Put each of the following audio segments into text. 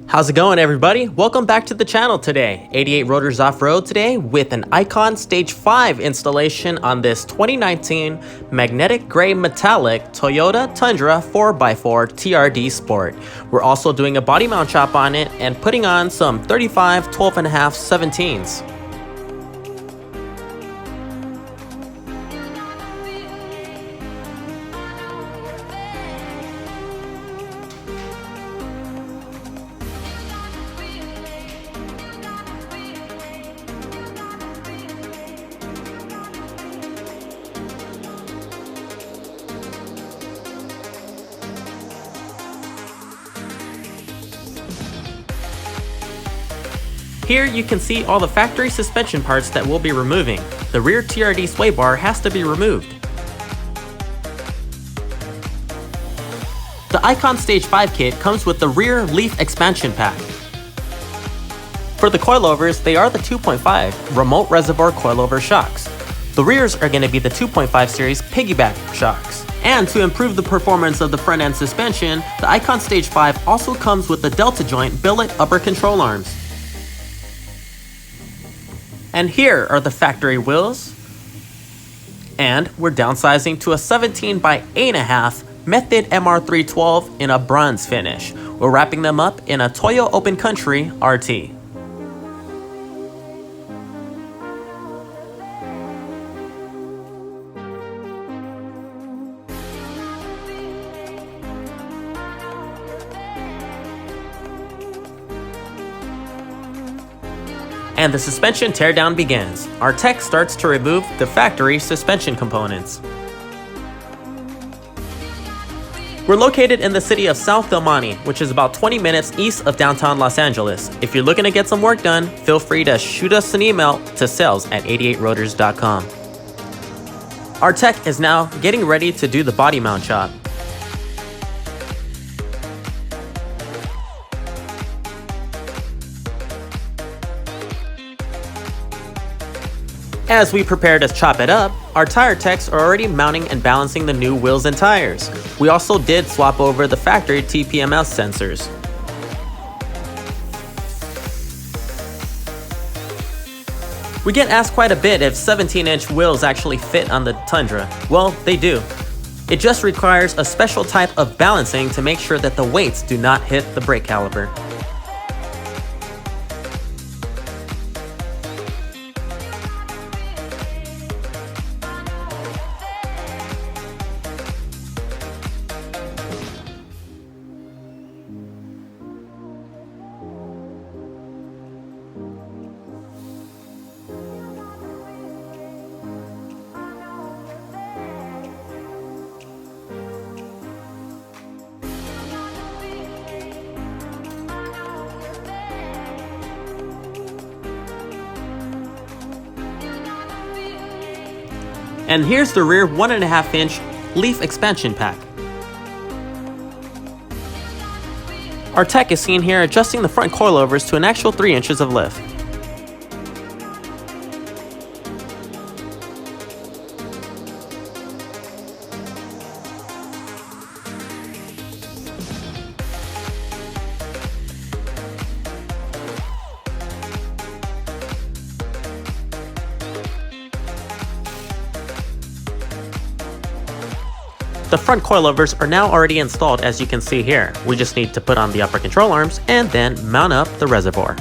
How's it going, everybody? Welcome back to the channel today. 88 Rotors Off-Road today with an Icon Stage 5 installation on this 2019 magnetic gray metallic Toyota Tundra 4x4 TRD Sport. We're also doing a body mount chop on it and putting on some 35 12.5 17s. Here you can see all the factory suspension parts that we'll be removing. The rear TRD sway bar has to be removed. The Icon Stage 5 kit comes with the rear leaf expansion pack. For the coilovers, they are the 2.5 remote reservoir coilover shocks. The rears are going to be the 2.5 series Piggyback shocks. And to improve the performance of the front end suspension, the Icon Stage 5 also comes with the delta joint billet upper control arms. And here are the factory wheels. And we're downsizing to a 17 by 8.5 Method MR312 in a bronze finish. We're wrapping them up in a Toyo Open Country RT. And the suspension teardown begins. Our tech starts to remove the factory suspension components. We're located in the city of South Del Monte, which is about 20 minutes east of downtown Los Angeles. If you're looking to get some work done, feel free to shoot us an email to sales@88rotors.com. Our tech is now getting ready to do the body mount chop. As we prepare to chop it up, our tire techs are already mounting and balancing the new wheels and tires. We also did swap over the factory TPMS sensors. We get asked quite a bit if 17-inch wheels actually fit on the Tundra. Well, they do. It just requires a special type of balancing to make sure that the weights do not hit the brake caliper. And here's the rear 1.5-inch leaf expansion pack. Our tech is seen here adjusting the front coilovers to an actual 3 inches of lift. The front coilovers are now already installed, as you can see here. We just need to put on the upper control arms and then mount up the reservoir.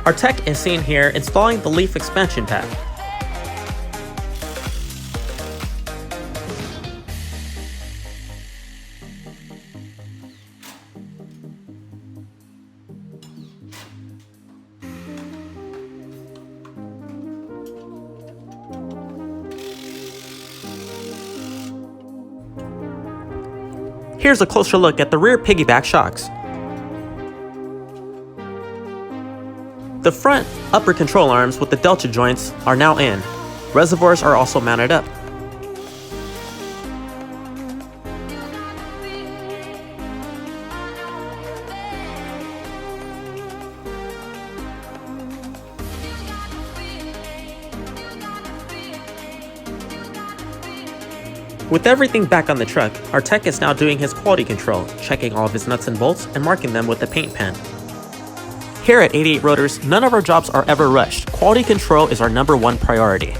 Our tech is seen here installing the leaf expansion pack. Here's a closer look at the rear piggyback shocks. The front upper control arms with the delta joints are now in. Reservoirs are also mounted up. With everything back on the truck, our tech is now doing his quality control, checking all of his nuts and bolts and marking them with a paint pen. Here at 88 Rotors, none of our jobs are ever rushed. Quality control is our #1 priority.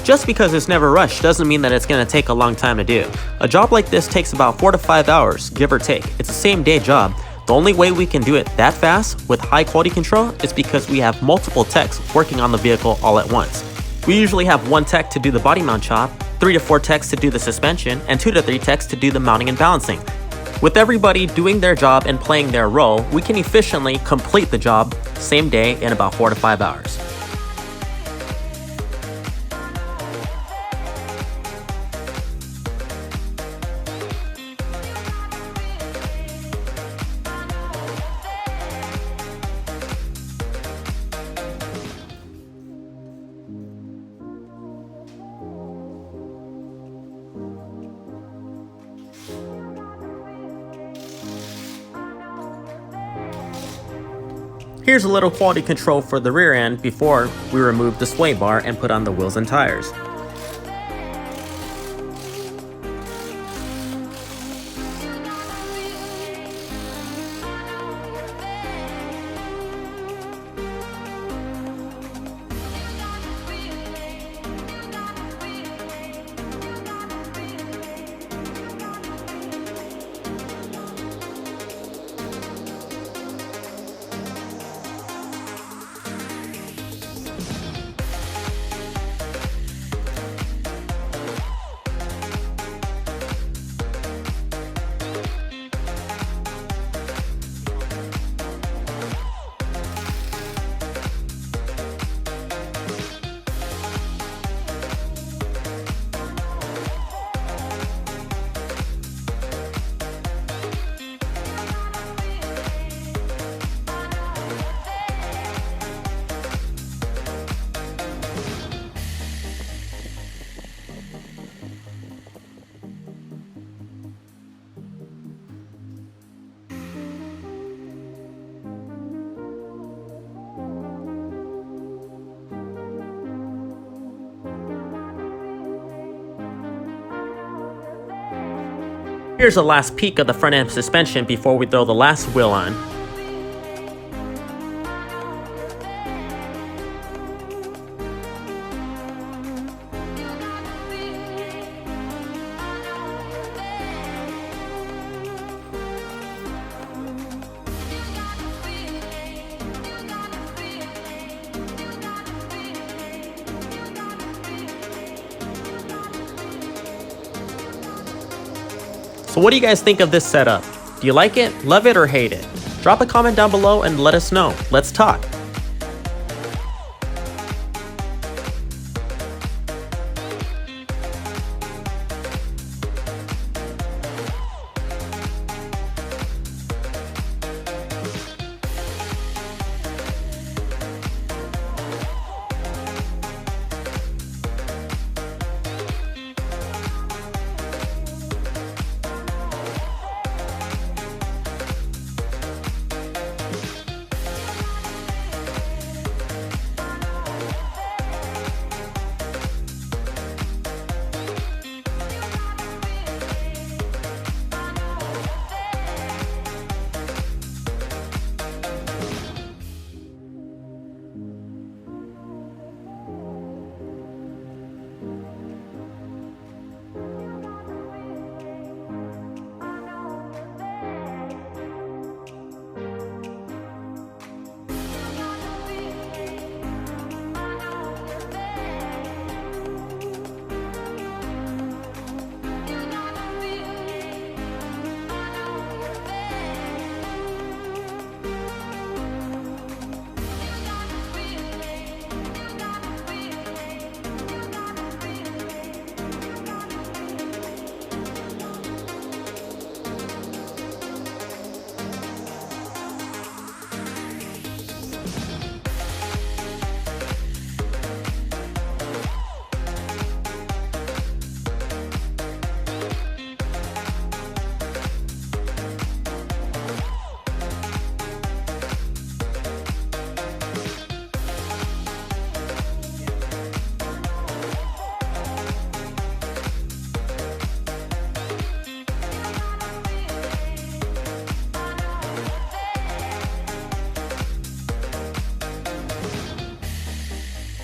Just because it's never rushed doesn't mean that it's going to take a long time to do. A job like this takes about 4 to 5 hours, give or take. It's a same day job. The only way we can do it that fast with high quality control is because we have multiple techs working on the vehicle all at once. We usually have 1 tech to do the body mount job, 3 to 4 techs to do the suspension, and 2 to 3 techs to do the mounting and balancing. With everybody doing their job and playing their role, we can efficiently complete the job same day in about 4 to 5 hours. Here's a little quality control for the rear end before we remove the sway bar and put on the wheels and tires. Here's a last peek of the front end suspension before we throw the last wheel on. So what do you guys think of this setup? Do you like it, love it, or hate it? Drop a comment down below and let us know. Let's talk.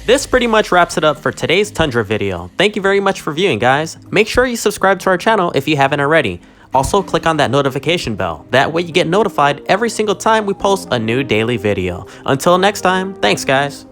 This pretty much wraps it up for today's Tundra video. Thank you very much for viewing, guys. Make sure you subscribe to our channel if you haven't already. Also, click on that notification bell. That way you get notified every single time we post a new daily video. Until next time, thanks guys.